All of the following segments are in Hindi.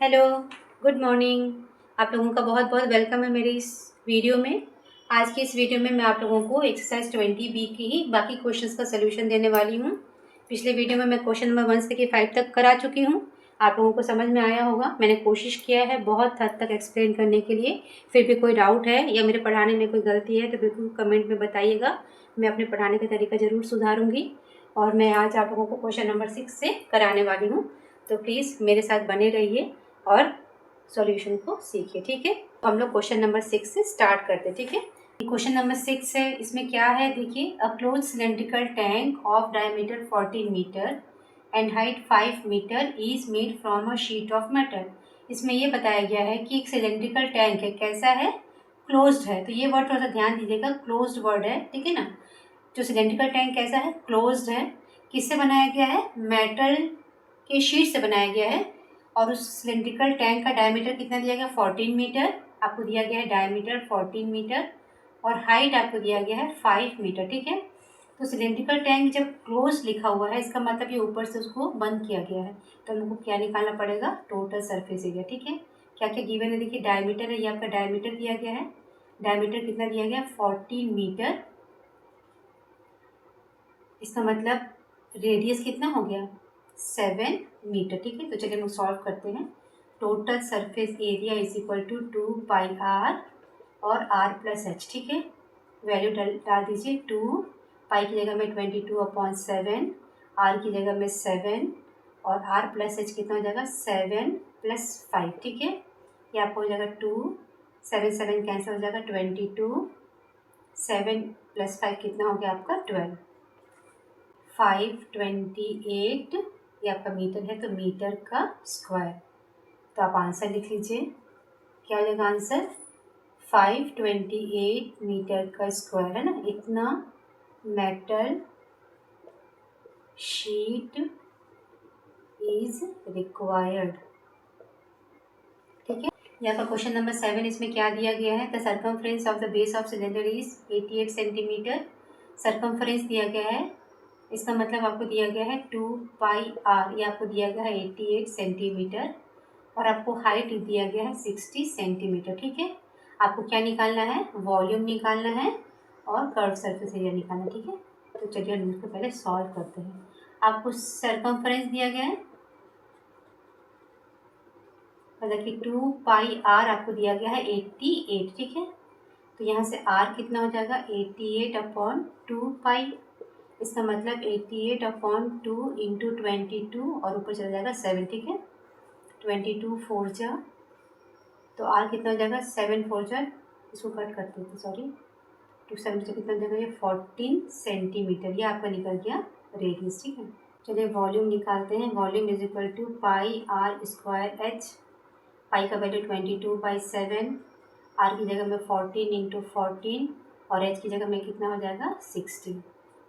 Hello, good morning. आप लोगों का बहुत बहुत वेलकम है मेरे इस वीडियो में। आज की इस वीडियो में मैं आप लोगों को एक्सरसाइज 20B की ही बाकी क्वेश्चंस का सोल्यूशन देने वाली हूँ। पिछले वीडियो में मैं क्वेश्चन नंबर 1 से लेकर 5 तक करा चुकी हूँ। आप लोगों को समझ में आया होगा। मैंने कोशिश किया है बहुत हद तक एक्सप्लेन करने के लिए। फिर भी कोई डाउट है या मेरे पढ़ाने में कोई गलती है तो बिल्कुल कमेंट में बताइएगा। मैं अपने पढ़ाने का तरीका ज़रूर सुधारूँगी। और मैं आज आप लोगों को क्वेश्चन नंबर 6 से कराने वाली हूँ, तो प्लीज़ मेरे साथ बने रहिए और सॉल्यूशन को सीखिए। ठीक है, तो हम लोग क्वेश्चन नंबर 6 से स्टार्ट करते हैं। ठीक है, क्वेश्चन नंबर 6 है। इसमें क्या है देखिए, a close cylindrical tank of diameter 14 metre and height 5 metre is made from a sheet of metal. इसमें ये बताया गया है कि एक सिलेंड्रिकल टैंक है, कैसा है, क्लोज्ड है। तो ये वर्ड थोड़ा सा ध्यान दीजिएगा, क्लोज्ड वर्ड है, ठीक है ना। जो सिलेंड्रिकल टैंक कैसा है, क्लोज्ड है। किससे बनाया गया है, मेटल के शीट से बनाया गया है। और उस सिलेंड्रिकल टैंक का डायमीटर कितना दिया गया, 14 मीटर आपको दिया गया है, डायमीटर 14 मीटर। और हाइट आपको दिया गया है 5 मीटर। ठीक है, तो सिलेंड्रिकल टैंक जब क्लोज लिखा हुआ है, इसका मतलब ये ऊपर से उसको बंद किया गया है। तो हमको क्या निकालना पड़ेगा, टोटल सरफेस एरिया। ठीक है, क्या क्या गिवन है देखिए, डायमीटर है, ये आपका डायमीटर दिया गया है। डायमीटर कितना दिया गया, 14 मीटर। इसका मतलब रेडियस कितना हो गया, 7 मीटर। ठीक है, तो चलिए हम सॉल्व करते हैं। Total surface area is equal to 2πr और r प्लस एच। ठीक है, वैल्यू डाल दीजिए। 2 पाई की जगह में 22/7, r की जगह में 7 और r प्लस एच कितना हो जाएगा, 7 + 5। ठीक है, ये आपको हो जाएगा 2, 7 7 कैंसिल हो जाएगा, 22, 7 + 5 कितना हो गया आपका 12, 528। ये आपका मीटर है, तो मीटर का स्क्वायर। तो आप आंसर लिख लीजिए, क्या हो जाएगा आंसर, 528 मीटर का स्क्वायर है ना। इतना मेटल शीट इज रिक्वायर्ड। ठीक है, यहाँ का क्वेश्चन नंबर 7, इसमें क्या दिया गया है, the circumference of the base of cylinder is 88 centimetre. Circumference दिया गया है, इसका मतलब आपको दिया गया है 2πr, ये आपको दिया गया है 88 सेंटीमीटर। और आपको हाइट दिया गया है 60 सेंटीमीटर। ठीक है, आपको क्या निकालना है, वॉल्यूम निकालना है और कर्व सरफेस एरिया निकालना है। ठीक है, तो चलिए हम इसको पहले सॉल्व करते हैं। आपको सर्कमफ्रेंस दिया गया है, मतलब कि 2πr आपको दिया गया है 88। ठीक है, तो यहाँ से r कितना हो जाएगा, 88/2π। इसका मतलब 88/2 इंटू 22 और ऊपर चला जाएगा 7। ठीक है, 22 4 जा, तो r कितना हो जाएगा, 7 4 जा, इसको कट करते थे, सॉरी, 2 7 से कितना हो जाएगा, ये 14 सेंटीमीटर। ये आपका निकल गया रेडियस। ठीक है, चलिए वॉल्यूम निकालते हैं। Volume is equal to πr² h। Pi का वैल्यू 22/7, r की जगह में 14 इंटू 14 और h की जगह में कितना हो जाएगा, 60।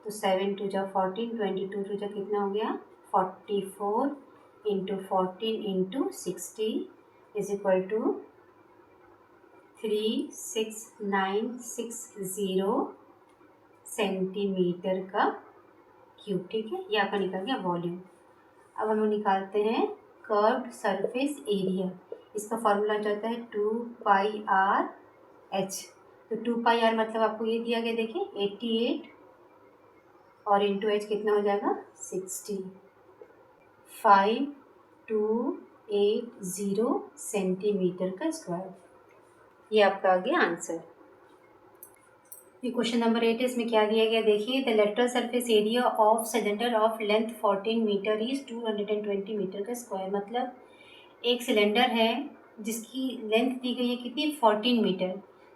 तो 7 2 जा 14, 22 2 जा कितना हो गया, 44 into 14 into 60 is equal to 36960 centimetre का क्यूब। ठीक है, ये आपका निकल गया वॉल्यूम। अब हम निकालते हैं कर्व्ड सरफेस एरिया। इसका फॉर्मूला जो होता है 2πr/h। तो 2πr मतलब आपको ये दिया गया, देखिए 88 और इंटू एच कितना हो जाएगा, 60, 5280 सेंटीमीटर का स्क्वायर। ये आपका आ गया आंसर। ये क्वेश्चन नंबर 8 है। इसमें क्या दिया गया देखिए, the lateral surface area of cylinder of length 14 metre is 220 metre का स्क्वायर। मतलब एक सिलेंडर है जिसकी लेंथ दी गई है कितनी, 14 मीटर।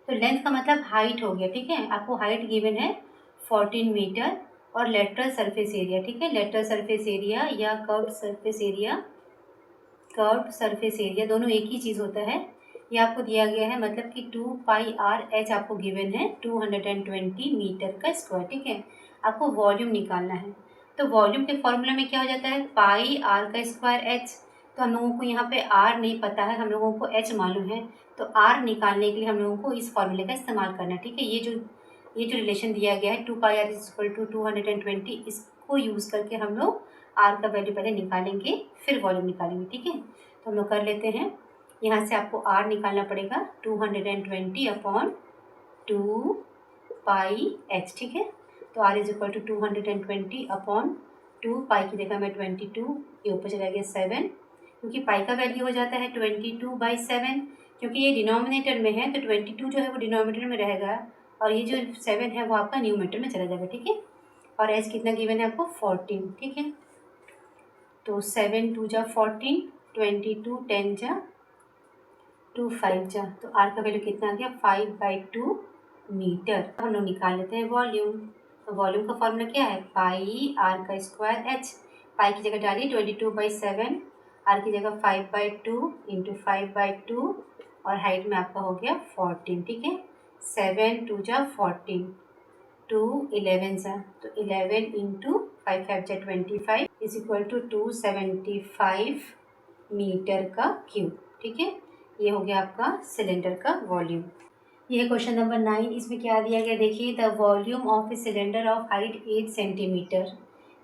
तो लेंथ का मतलब हाइट हो गया। ठीक है, आपको हाइट गिवन है 14 मीटर और लेटरल सरफेस एरिया। ठीक है, लेटरल सरफेस एरिया या curved surface area, curved surface area दोनों एक ही चीज़ होता है। ये आपको दिया गया है, मतलब कि 2πr/h आपको गिवन है 220 मीटर का स्क्वायर। ठीक है, आपको वॉल्यूम निकालना है। तो वॉल्यूम के फॉर्मूला में क्या हो जाता है, πr² h। तो हम लोगों को यहाँ पे r नहीं पता है, हम लोगों को h मालूम है। तो r निकालने के लिए हम लोगों को इस फॉर्मूले का इस्तेमाल करना है। ठीक है, ये जो रिलेशन दिया गया है 2πr = 220, इसको यूज़ करके हम लोग r का वैल्यू पहले निकालेंगे, फिर वॉल्यूम निकालेंगे। ठीक है, तो हम लोग कर लेते हैं। यहाँ से आपको r निकालना पड़ेगा 220 अपॉन 2 पाई h, ठीक है। तो r is equal to 220 upon 2 pi की जगह में 22, ये ऊपर चला गया 7, क्योंकि पाई का वैल्यू हो जाता है 22/7, क्योंकि ये डिनोमिनेटर में है तो 22 जो है वो डिनोमिनेटर में रहेगा और ये जो 7 है वो आपका न्यूमरेटर में चला जाएगा, ठीक है। और एच कितना गिवन है आपको 14, ठीक है। तो 7 2 जा 14, 22 10 जा 2 5 जा, तो आर का वैल्यू कितना आ गया 5/2 मीटर। हम लोग निकाल लेते हैं वॉल्यूम। तो वॉल्यूम का फॉर्मूला क्या है, पाई आर का स्क्वायर एच। पाई की जगह डालिए 22/7, आर की जगह 5/2 इंटू 5/2 और हाइट में आपका हो गया 14, ठीक है। 7 2 जा 14, 2 11 जा, तो 11 इंटू 5 5 जा 25 इज इक्वल टू 275 मीटर का क्यूब, ठीक है। ये हो गया आपका सिलेंडर का वॉल्यूम। ये क्वेश्चन नंबर 9, इसमें क्या दिया गया देखिए, the volume of a cylinder of height 8 centimetre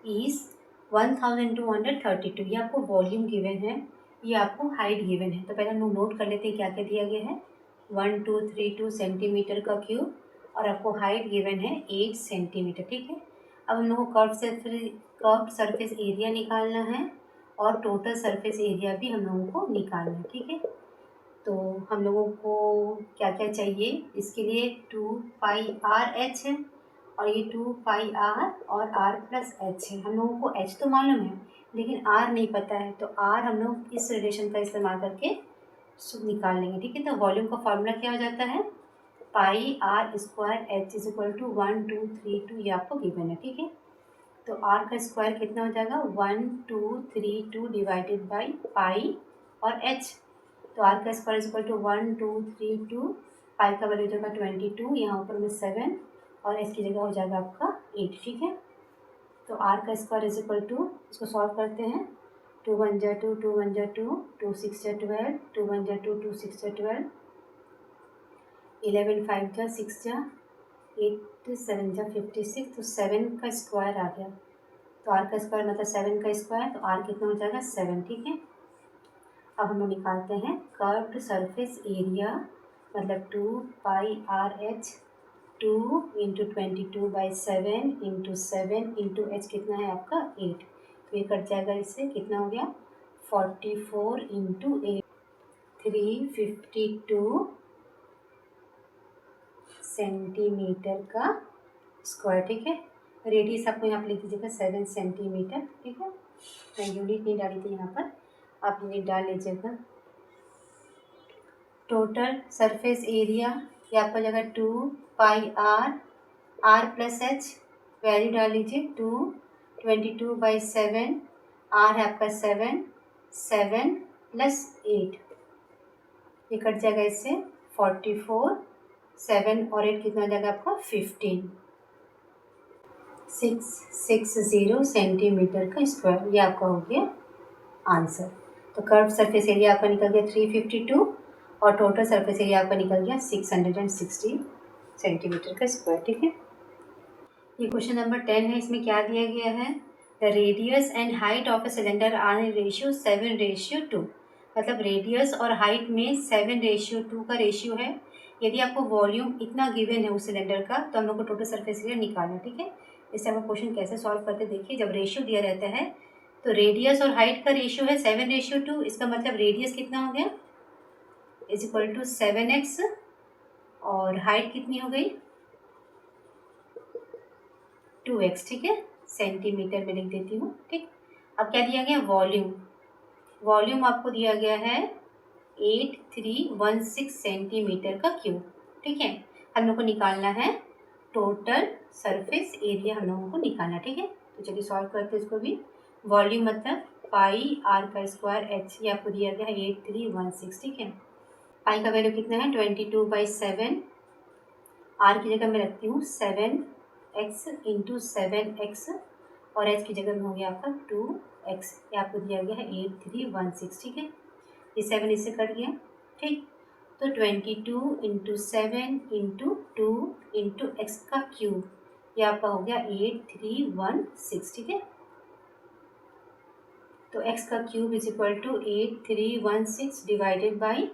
is 1232। ये आपको वॉल्यूम गिवन है, ये आपको हाइट गिवन है। तो पहले हम लोग नोट कर लेते हैं क्या क्या दिया गया है। 1232 सेंटीमीटर का क्यूब और आपको हाइट गिवन है 8 सेंटीमीटर, ठीक है। अब हम लोग को कर्व सरफेस एरिया निकालना है और टोटल सरफेस एरिया भी हम लोगों को निकालना है, ठीक है। तो हम लोगों को क्या क्या चाहिए इसके लिए, 2 पाई आर एच है और ये 2 पाई आर और आर प्लस एच है। हम लोगों को एच तो मालूम है लेकिन आर नहीं पता है, तो आर हम लोग इस रिलेशन का इस्तेमाल करके निकाल लेंगे, ठीक है। तो वॉल्यूम का फॉर्मूला क्या हो जाता है, pi r square h is equal to 1232, ये आपको गिवन है, ठीक है। तो आर का स्क्वायर कितना हो जाएगा 1232 डिवाइडेड बाई पाई और एच। तो आर का स्क्वायर इक्वल टू 1232, पाई का वैल्यू हो जाएगा 22, यहाँ ऊपर में 7 और एच की जगह हो जाएगा आपका 8, ठीक है। तो आर का स्क्वायर इज इक्वल टू, इसको सॉल्व करते हैं, 2 1 जा 2, 2 1 जा 2, 2 6 जा 12, 2 1 जा 2, 2 6 जा 12, 11 5 जा 6 जा 8 7 जा 56, तो 7 का स्क्वायर आ गया। तो आर का स्क्वायर मतलब 7 का स्क्वायर, तो आर कितना हो जाएगा 7, ठीक है। अब हम लोग निकालते हैं कर्व्ड सरफेस एरिया, मतलब 2 pi r h 2 into 22/7 into 7 into h कितना है आपका 8, तो ये कट जाएगा, इससे कितना हो गया 44 इंटू 8 352 सेंटीमीटर का स्क्वायर, ठीक है। रेडियस आपको यहाँ पर लिख दीजिएगा 7 सेंटीमीटर, ठीक है। मैं यूनिट नहीं डाली थी यहाँ पर, आप यूनिट डाल लीजिएगा। टोटल सरफेस एरिया ये आपका जगह 2 pi r plus H, value डाल लीजिए 222/7, आर है आपका 7 7 प्लस 8, ये कट जाएगा इससे 44, 7 और 8 कितना हो जाएगा आपका 15, 660 सेंटीमीटर का स्क्वायर, ये आपका हो गया आंसर। तो कर्व सरफेस एरिया आपका निकल गया 352 और टोटल सरफेस एरिया आपका निकल गया 660 सेंटीमीटर का स्क्वायर, ठीक है। ये क्वेश्चन नंबर 10 है, इसमें क्या दिया गया है, the radius and height of a cylinder are in ratio 7:2, मतलब रेडियस और हाइट में 7:2 का रेशियो है। यदि आपको वॉल्यूम इतना गिवन है उस सिलेंडर का तो हम लोग को टोटल सरफेस एरिया निकालना है, ठीक है। इससे हम क्वेश्चन कैसे सॉल्व करते देखिए, जब रेशियो दिया रहता है तो रेडियस और हाइट का रेशियो है 7:2, इसका मतलब रेडियस कितना हो गया इज इक्वल टू 7x और हाइट कितनी हो गई 2x, ठीक है। सेंटीमीटर में लिख देती हूँ, ठीक। अब क्या दिया गया वॉल्यूम, वॉल्यूम आपको दिया गया है 8316 सेंटीमीटर का क्यूब, ठीक है। हम लोग को निकालना है टोटल सरफेस एरिया, हम लोगों को निकालना, ठीक है। तो चलिए सॉल्व करते हैं इसको भी। वॉल्यूम मतलब पाई आर का स्क्वायर एच, ये आपको दिया गया है 8316, ठीक है। पाई का वैल्यू कितना है 22/7, आर की जगह मैं रखती हूँ 7x इंटू 7x और एच की जगह में हो गया आपका 2x, ये आपको दिया गया है 8316, ठीक है। ये 7 इससे कट गया, ठीक। तो 22 इंटू 7 इंटू 2 इंटू एक्स का क्यूब, ये आपका हो गया 8316, ठीक है। तो x का cube is equal to 8316 divided by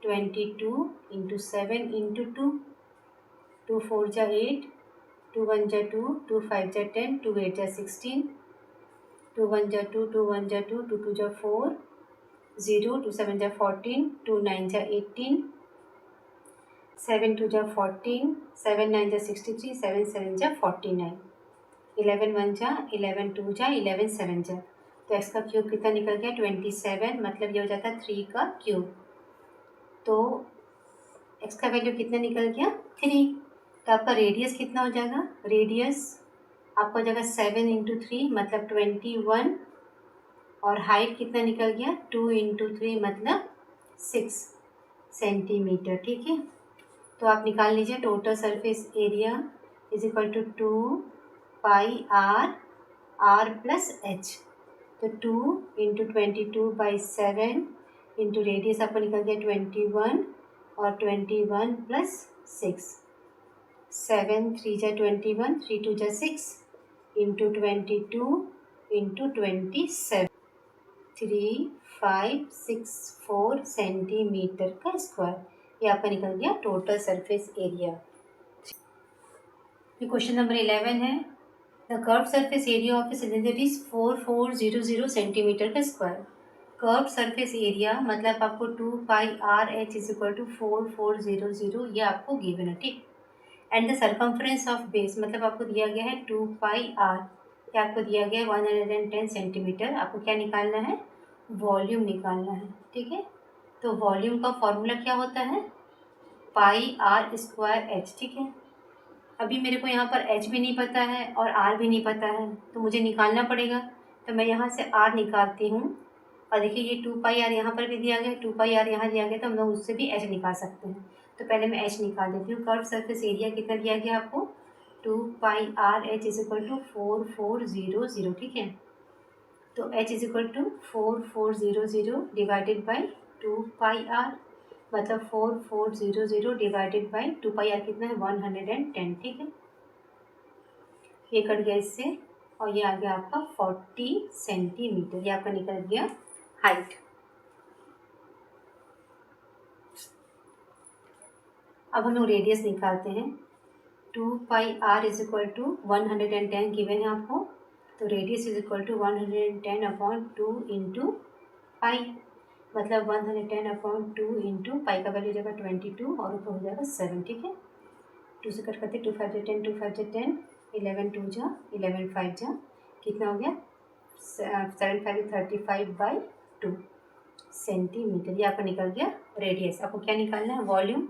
22 into 7 into 2, 2 4 जा 8, 2 1 जा 2, 2 5 जा 10, 2 8 जा 16, 2 1 जा 2, 2 1 जा 2, 2 2 जा 4, 0, 2 7 जा 14, 2 9 जा 18, 7 2 जा 14, 7 9 जा 63, 7 7 जा 49, 11 1 जा 11 2 जा 11 7 जा। तो x का क्यूब कितना निकल गया 27, मतलब ये हो जाता है 3 का क्यूब। तो x का वैल्यू कितना निकल गया 3। तो आपका रेडियस कितना हो जाएगा, रेडियस आपका हो जाएगा 7 इंटू 3 मतलब 21, और हाइट कितना निकल गया 2 इंटू 3 मतलब 6 सेंटीमीटर। ठीक है, तो आप निकाल लीजिए total surface area is equal to 2 pi r plus h. तो 2 इंटू 22/7 इंटू रेडियस आपको निकल गया 21, और 21 प्लस 6, 7 3 जा 21, 3 2 जा 6 इंटू 22 इंटू 27, 3564 सेंटीमीटर का स्क्वायर। ये आपका निकल गया total surface area. Question number 11 है, the curve surface area of a cylinder is 4400 centimetre का स्क्वायर। कर्व सरफेस एरिया मतलब आपको 2 pi r h is equal to 4400, ये आपको गिवन है। ठीक, and the circumference of base मतलब आपको दिया गया है 2 पाई आर, क्या आपको दिया गया है 110 सेंटीमीटर। आपको क्या निकालना है, वॉल्यूम निकालना है। ठीक है, तो वॉल्यूम का फॉर्मूला क्या होता है, पाई आर स्क्वायर एच। ठीक है, अभी मेरे को यहाँ पर h भी नहीं पता है और r भी नहीं पता है, तो मुझे निकालना पड़ेगा। तो मैं यहाँ से r निकालती हूँ, और देखिए ये 2 पाई आर यहाँ पर भी दिया गया, 2 पाई आर यहाँ दिया गया, तो हम लोग उससे भी h निकाल सकते हैं। तो पहले मैं h निकाल देती हूँ। कर्व सरफेस एरिया कितना दिया गया आपको 2 pi r h is equal to 4400। ठीक है, तो h is equal to 4400 divided by 2 pi r, मतलब 4400 डिवाइडेड बाई 2 पाई आर कितना है 110। ठीक है, ये कट गया इससे, और ये आ गया आपका 40 सेंटीमीटर। ये आपका निकल गया हाइट। अब हम लोग रेडियस निकालते हैं। 2 pi r is equal to 110 given है आपको, तो radius is equal to 110/2 into pi, मतलब 110/2 इंटू पाई का वैल्यू जाएगा 22, और ऊपर हो जाएगा 7। ठीक है, 2 से कट करते 2 5 10, 2 5 10, 11 2 जा 11 5 जा, कितना हो गया 7 5 35/2 सेंटीमीटर। ये आपका निकल गया रेडियस। आपको क्या निकालना है, volume.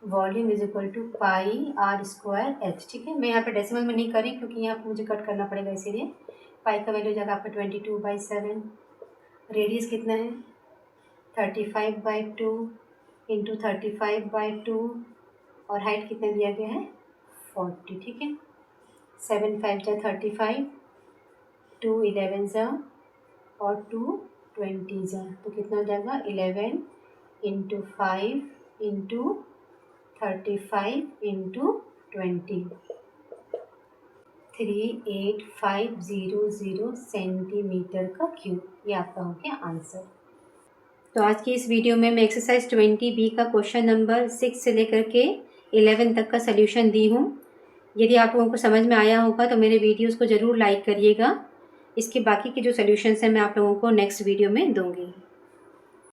Volume is equal to pi r square h. ठीक है, मैं यहाँ पे डेसिमल में नहीं करी क्योंकि यहाँ पर मुझे कट करना पड़ेगा, इसीलिए पाई का वैल्यू जाएगा आपका 22/7। रेडियस कितना है 35/2 इंटू 35/2, और हाइट कितना दिया गया है 40। ठीक है, 7 5 जा 35, 2 11 जा, और 2 20 जा, तो कितना हो जाएगा 11 इंटू 5 इंटू 35 इंटू 20, 38500 सेंटीमीटर का क्यूब। ये आपका हो गया आंसर। तो आज की इस वीडियो में मैं एक्सरसाइज 20B का क्वेश्चन नंबर 6 से लेकर के 11 तक का सल्यूशन दी हूँ। यदि आप लोगों को समझ में आया होगा तो मेरे वीडियोस को ज़रूर लाइक करिएगा। इसके बाकी के जो सल्यूशंस हैं मैं आप लोगों को नेक्स्ट वीडियो में दूँगी।